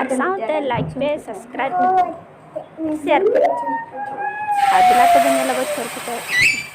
Sound like पे subscribe share अगला तो बनने लगा छोड़ के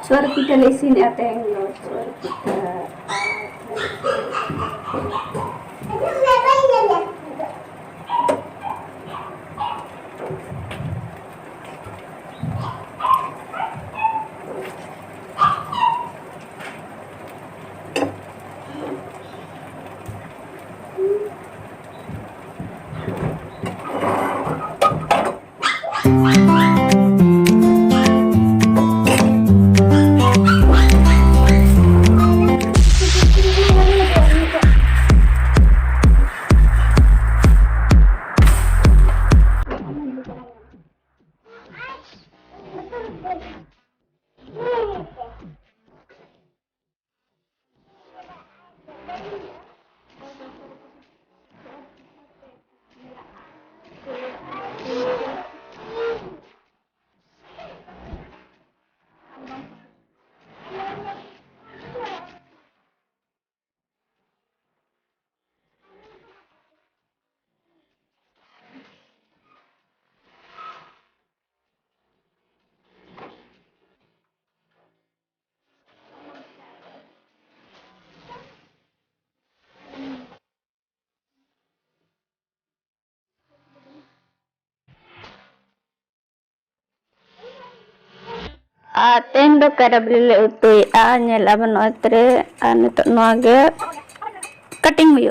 चोर पिता ले सीन आते हैं लोग चोर पिता Atendo karabrile utui nyela banotre anito noage cutting हुई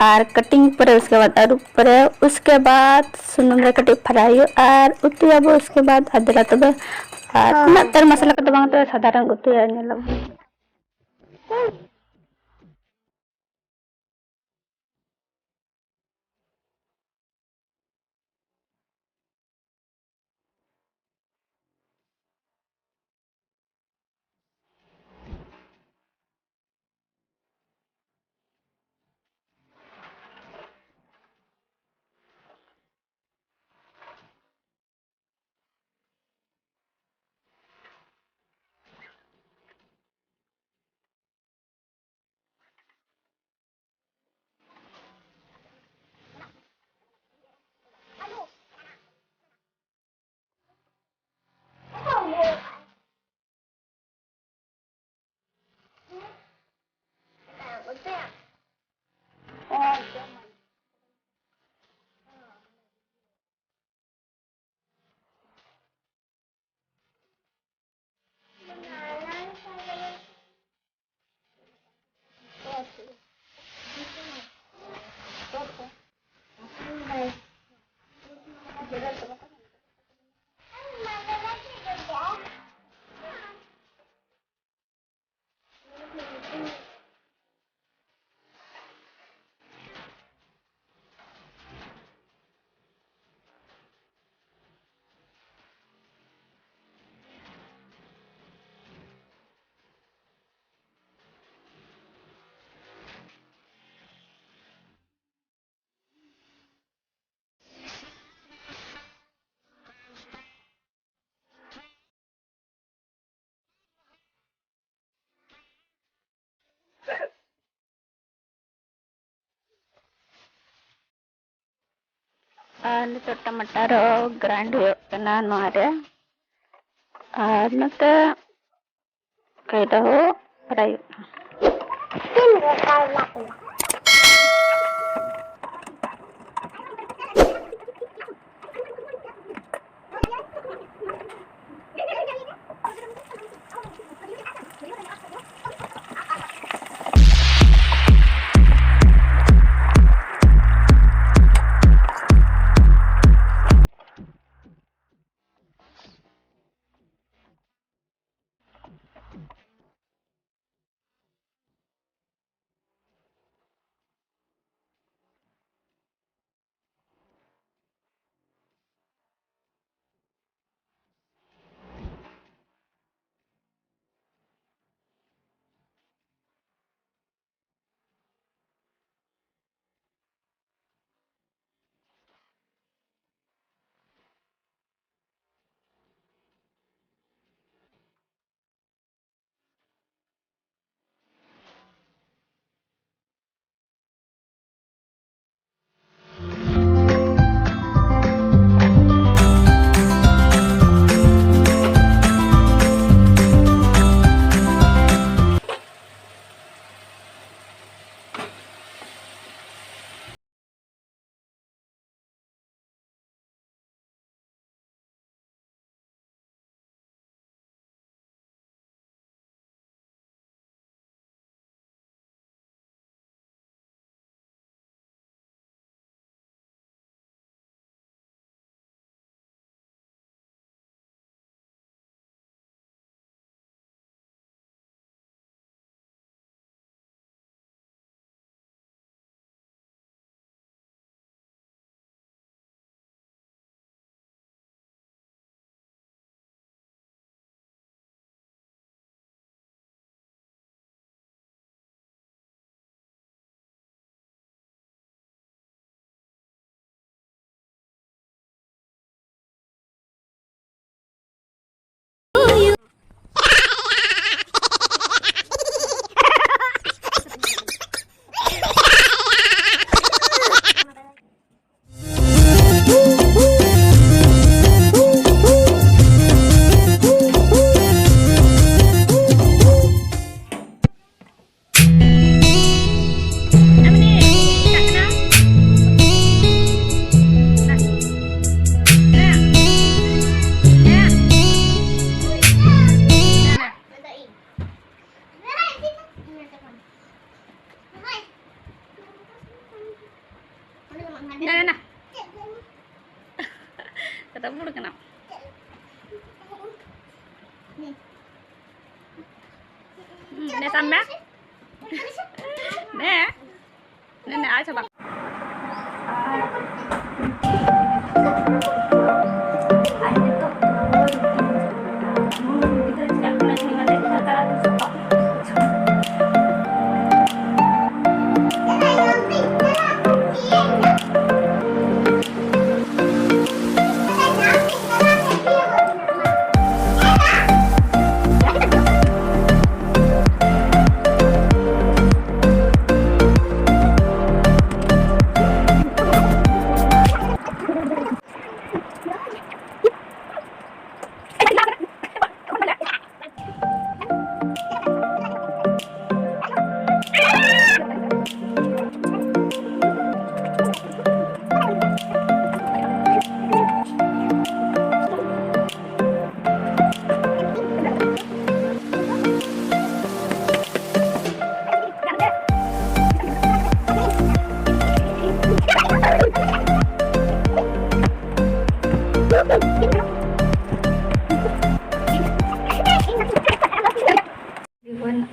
और कटिंग पर उसके बाद आलू पर उसके बाद सुनम रे कटिंग फ्राई और उतु अब उसके बाद अदला तब और तर मसाला कट बांग तो साधारण उतु नेला नितो टमाटर ग्राइंड होना नोरे और नते कइदा हो fry Nah. Kata bulu kenapa? Ini sama? Nih. Ini aja bang.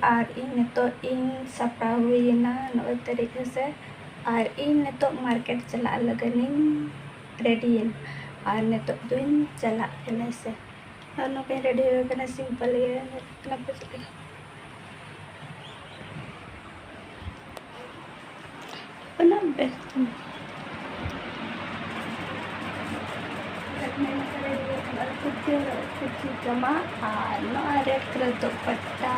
Ar in nito ing sa huyana no तरीके से ar in nito market चला लगानी ready ar nito दुइन चला करने से और नो कहीं रेडी हो करना सिंपल है इतना कुछ नहीं बना बेस्ट कुछ जमा no रेड कलर दुपट्टा